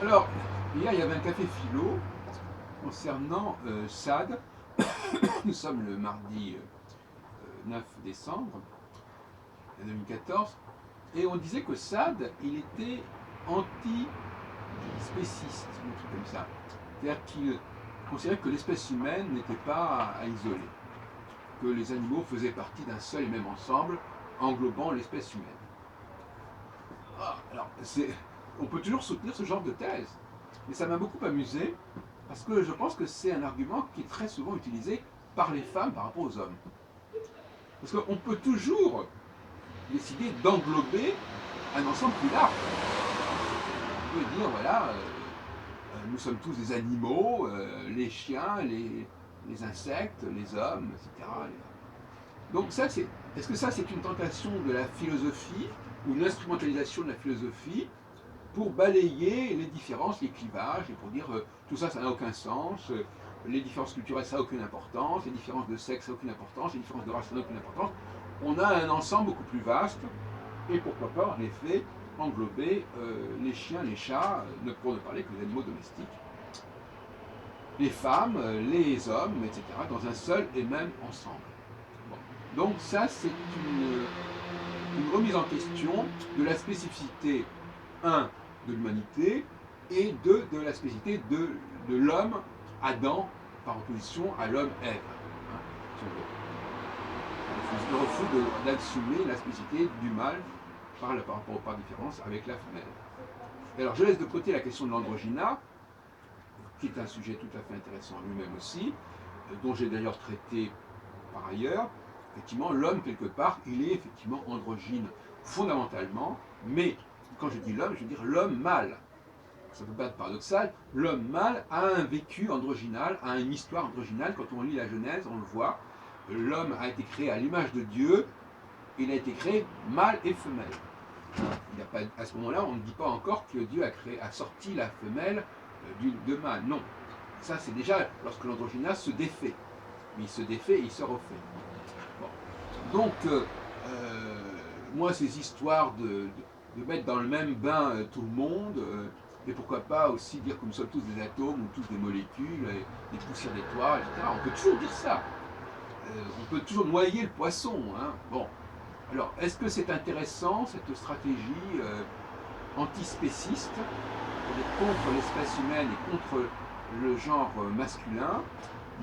Alors, hier, il y avait un café philo concernant Sade. Nous sommes le mardi 9 décembre 2014, et on disait que Sade, il était anti-spéciste, un truc comme ça. C'est-à-dire qu'il considérait que l'espèce humaine n'était pas à isoler, que les animaux faisaient partie d'un seul et même ensemble, englobant l'espèce humaine. Alors, on peut toujours soutenir ce genre de thèse, mais ça m'a beaucoup amusé, parce que je pense que c'est un argument qui est très souvent utilisé par les femmes par rapport aux hommes. Parce qu'on peut toujours décider d'englober un ensemble plus large. On peut dire, voilà, nous sommes tous des animaux, les chiens, les insectes, les hommes, etc. Donc ça, est-ce que ça, c'est une tentation de la philosophie, ou une instrumentalisation de la philosophie, pour balayer les différences, les clivages, et pour dire tout ça, ça n'a aucun sens, les différences culturelles, ça n'a aucune importance, les différences de sexe, ça n'a aucune importance, les différences de race, ça n'a aucune importance. On a un ensemble beaucoup plus vaste, et pourquoi pas, en effet, englober les chiens, les chats, pour ne parler que des animaux domestiques, les femmes, les hommes, etc., dans un seul et même ensemble. Bon. Donc ça, c'est une remise en question de la spécificité, 1, de l'humanité, et 2, de la spécificité de l'homme, Adam, par opposition à l'homme Ève. Le refus d'assumer la spécificité du mâle par différence avec la femelle. Et alors je laisse de côté la question de l'androgyna, qui est un sujet tout à fait intéressant lui-même aussi, dont j'ai d'ailleurs traité par ailleurs. Effectivement, l'homme, quelque part, il est effectivement androgyne fondamentalement, mais quand je dis l'homme, je veux dire l'homme mâle. Ça ne peut pas être paradoxal. L'homme mâle a un vécu androgynal, a une histoire androgynale. Quand on lit la Genèse, on le voit. L'homme a été créé à l'image de Dieu. Il a été créé mâle et femelle. Il y a pas, à ce moment-là, on ne dit pas encore que Dieu a sorti la femelle de mâle. Non. Ça, c'est déjà lorsque l'androgyna se défait. Mais il se défait et il se refait. Bon. Donc, moi, ces histoires de mettre dans le même bain tout le monde, et pourquoi pas aussi dire que nous sommes tous des atomes ou tous des molécules, des poussières d'étoiles, etc. On peut toujours dire ça. On peut toujours noyer le poisson. Hein. Bon. Alors, est-ce que c'est intéressant, cette stratégie antispéciste, contre l'espèce humaine et contre le genre masculin?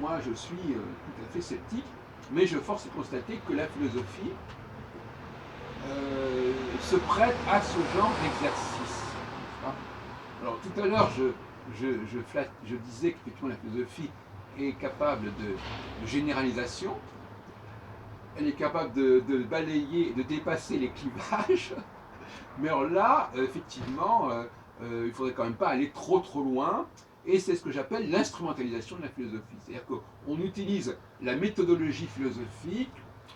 Moi, je suis tout à fait sceptique, mais je force de constater que la philosophie se prête à ce genre d'exercice. Alors, tout à l'heure, je disais qu'effectivement la philosophie est capable de généralisation, elle est capable de balayer, de dépasser les clivages, mais alors là, effectivement, il ne faudrait quand même pas aller trop loin, et c'est ce que j'appelle l'instrumentalisation de la philosophie. C'est-à-dire qu'on utilise la méthodologie philosophique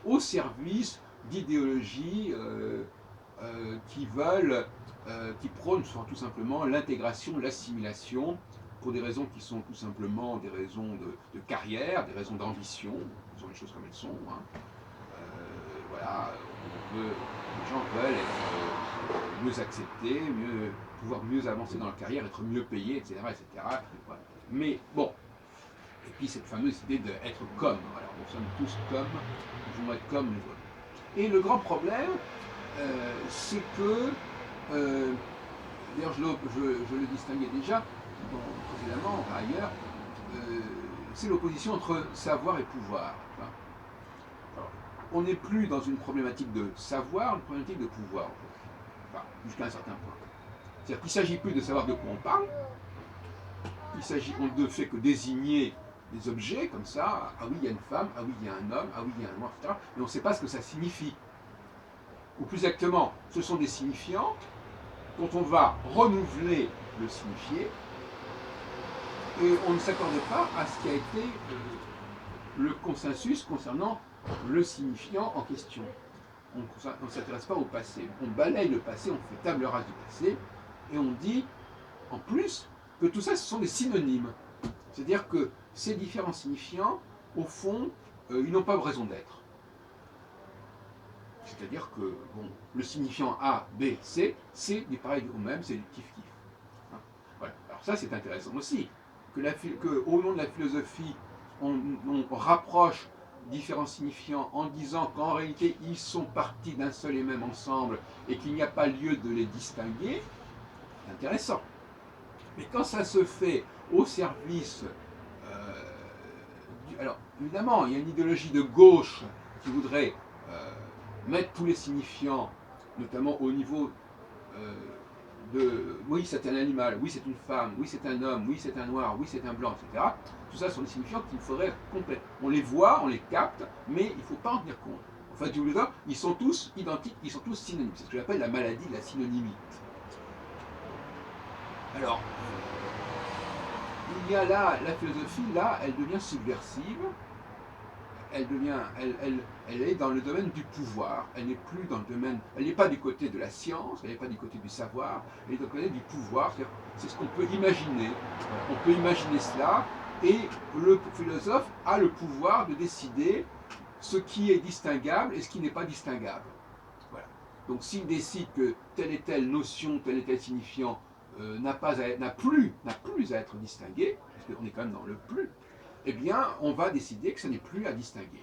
au service d'idéologies qui prônent tout simplement l'intégration, l'assimilation, pour des raisons qui sont tout simplement des raisons de carrière, des raisons d'ambition, disons les choses comme elles sont. Hein. Voilà, les gens veulent être mieux acceptés, pouvoir mieux avancer dans leur carrière, être mieux payés, etc. etc. Voilà. Mais bon, et puis cette fameuse idée d'être comme, voilà, nous sommes tous comme, nous voulons être comme les autres. Et le grand problème, c'est que, d'ailleurs je le distinguais déjà précédemment, ailleurs, c'est l'opposition entre savoir et pouvoir. Alors, on n'est plus dans une problématique de savoir, une problématique de pouvoir, enfin, jusqu'à un certain point. C'est-à-dire qu'il ne s'agit plus de savoir de quoi on parle, on ne fait que désigner des objets comme ça, ah oui il y a une femme, ah oui il y a un homme, ah oui il y a un noir, etc. Mais on ne sait pas ce que ça signifie. Ou plus exactement, ce sont des signifiants dont on va renouveler le signifié, et on ne s'accorde pas à ce qui a été le consensus concernant le signifiant en question. On ne s'intéresse pas au passé. On balaye le passé, on fait table rase du passé, et on dit, en plus, que tout ça, ce sont des synonymes. C'est-à-dire que ces différents signifiants, au fond, ils n'ont pas de raison d'être. C'est-à-dire que bon, le signifiant A, B, C, c'est du pareil au même, c'est du kiff-kiff. Hein. Voilà. Alors ça, c'est intéressant aussi, que au nom de la philosophie, on rapproche différents signifiants en disant qu'en réalité, ils sont partis d'un seul et même ensemble et qu'il n'y a pas lieu de les distinguer, c'est intéressant. Mais quand ça se fait au service alors, évidemment, il y a une idéologie de gauche qui voudrait mettre tous les signifiants, notamment au niveau de oui, c'est un animal, oui, c'est une femme, oui, c'est un homme, oui, c'est un noir, oui, c'est un blanc, etc. Tout ça sont des signifiants qu'il faudrait complètement. On les voit, on les capte, mais il ne faut pas en tenir compte. En fait, ils sont tous identiques, ils sont tous synonymes. C'est ce que j'appelle la maladie de la synonymie. Alors, il y a là, la philosophie, là, elle devient subversive, elle est dans le domaine du pouvoir, elle n'est plus dans le domaine, elle n'est pas du côté de la science, elle n'est pas du côté du savoir, elle est dans le côté du pouvoir, c'est ce qu'on peut imaginer. On peut imaginer cela, et le philosophe a le pouvoir de décider ce qui est distinguable et ce qui n'est pas distinguable. Voilà. Donc s'il décide que telle et telle notion, tel et tel signifiant n'a plus à être distingué, parce qu'on est quand même dans le plus, eh bien, on va décider que ça n'est plus à distinguer.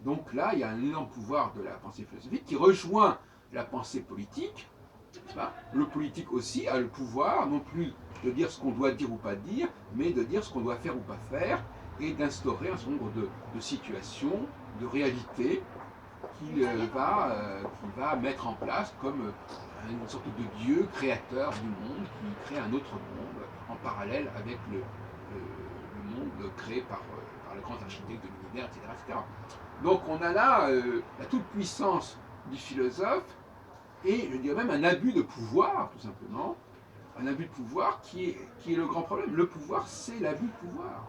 Donc là, il y a un énorme pouvoir de la pensée philosophique qui rejoint la pensée politique. Le politique aussi a le pouvoir, non plus de dire ce qu'on doit dire ou pas dire, mais de dire ce qu'on doit faire ou pas faire, et d'instaurer un certain nombre de situations, de réalités qu'il va mettre en place comme une sorte de Dieu créateur du monde, qui crée un autre monde en parallèle avec le monde créé par le grand architecte de l'univers, etc., etc. Donc on a là la toute-puissance du philosophe, et je dirais même un abus de pouvoir, tout simplement, un abus de pouvoir qui est le grand problème. Le pouvoir, c'est l'abus de pouvoir.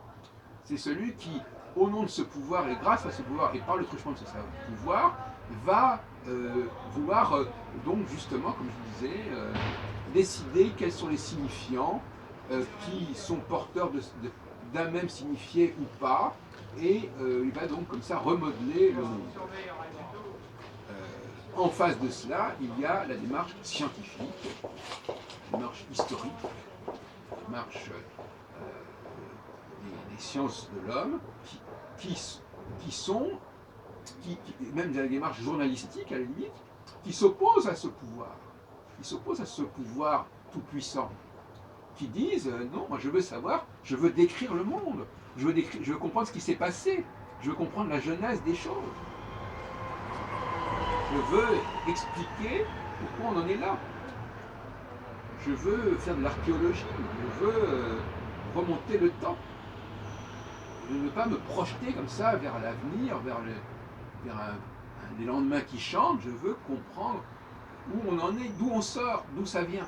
C'est celui qui, au nom de ce pouvoir, et grâce à ce pouvoir, et par le truchement de ce pouvoir, va vouloir, donc justement, comme je disais, décider quels sont les signifiants qui sont porteurs d'un même signifié ou pas, et il va donc comme ça remodeler le monde. En face de cela, il y a la démarche scientifique, la démarche historique, la démarche des sciences de l'homme, même la démarche journalistique à la limite, qui s'oppose à ce pouvoir, tout-puissant, qui disent non, moi je veux savoir, je veux décrire le monde, je veux comprendre ce qui s'est passé, je veux comprendre la genèse des choses. Je veux expliquer pourquoi on en est là. Je veux faire de l'archéologie, je veux remonter le temps. Je ne veux pas me projeter comme ça vers l'avenir, vers des lendemains qui chantent. Je veux comprendre où on en est, d'où on sort, d'où ça vient.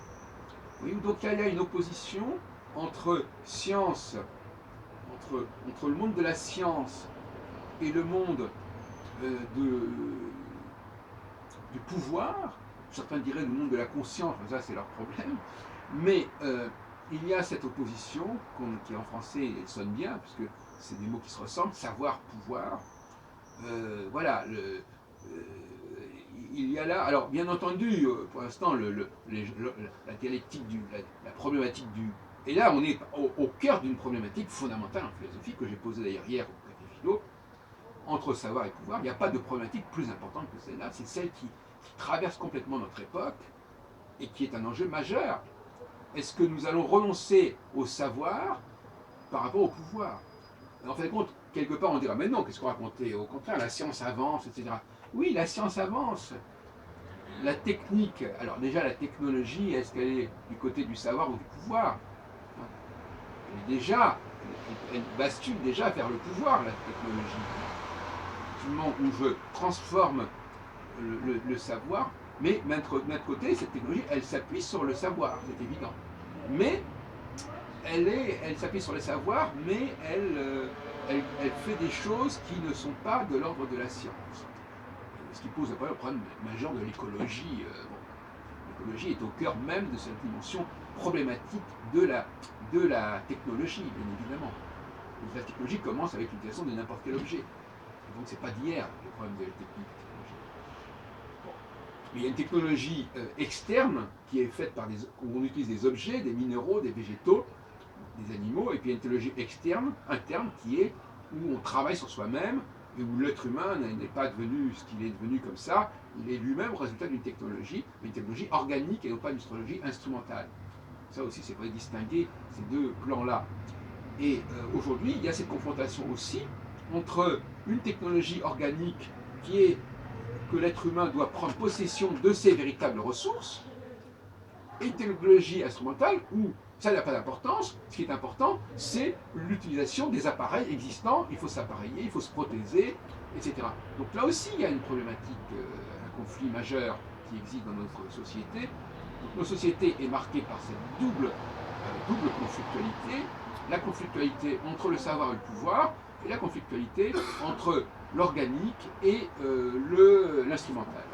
Vous voyez, donc il y a une opposition entre science, entre le monde de la science et le monde du pouvoir. Certains diraient le monde de la conscience, mais ça c'est leur problème. Mais il y a cette opposition qui en français sonne bien, puisque c'est des mots qui se ressemblent, savoir, pouvoir. Voilà, il y a là, alors bien entendu, pour l'instant, la dialectique, la problématique du... Et là, on est au cœur d'une problématique fondamentale en philosophie, que j'ai posée d'ailleurs hier au Café Philo, entre savoir et pouvoir. Il n'y a pas de problématique plus importante que celle-là, c'est celle qui traverse complètement notre époque, et qui est un enjeu majeur. Est-ce que nous allons renoncer au savoir par rapport au pouvoir? En fin de compte, quelque part, on dira, mais non, qu'est-ce qu'on racontait? Au contraire, la science avance, etc. Oui, la science avance. La technique, alors déjà, la technologie, est-ce qu'elle est du côté du savoir ou du pouvoir? Elle bascule déjà vers le pouvoir, la technologie. Du moment où je transforme le savoir, mais d'un autre côté, cette technologie, elle s'appuie sur le savoir, c'est évident. Mais elle s'appuie sur le savoir, mais elle fait des choses qui ne sont pas de l'ordre de la science. Ce qui pose après le problème majeur de l'écologie. L'écologie est au cœur même de cette dimension problématique de la technologie, bien évidemment. Donc la technologie commence avec l'utilisation de n'importe quel objet. Donc c'est pas d'hier le problème de la technique. il y a une technologie externe qui est faite par où on utilise des objets, des minéraux, des végétaux, des animaux, et puis il y a une technologie externe, interne, qui est où on travaille sur soi-même, et où l'être humain n'est pas devenu ce qu'il est devenu comme ça, il est lui-même le résultat d'une technologie, mais une technologie organique et non pas une technologie instrumentale. Ça aussi, c'est vrai distinguer ces deux plans-là. Et aujourd'hui, il y a cette confrontation aussi entre une technologie organique qui est que l'être humain doit prendre possession de ses véritables ressources, et une technologie instrumentale où ça n'a pas d'importance. Ce qui est important, c'est l'utilisation des appareils existants. Il faut s'appareiller, il faut se protéger, etc. Donc là aussi, il y a une problématique, un conflit majeur qui existe dans notre société. Donc, notre société est marquée par cette double conflictualité, la conflictualité entre le savoir et le pouvoir, et la conflictualité entre l'organique et l'instrumental.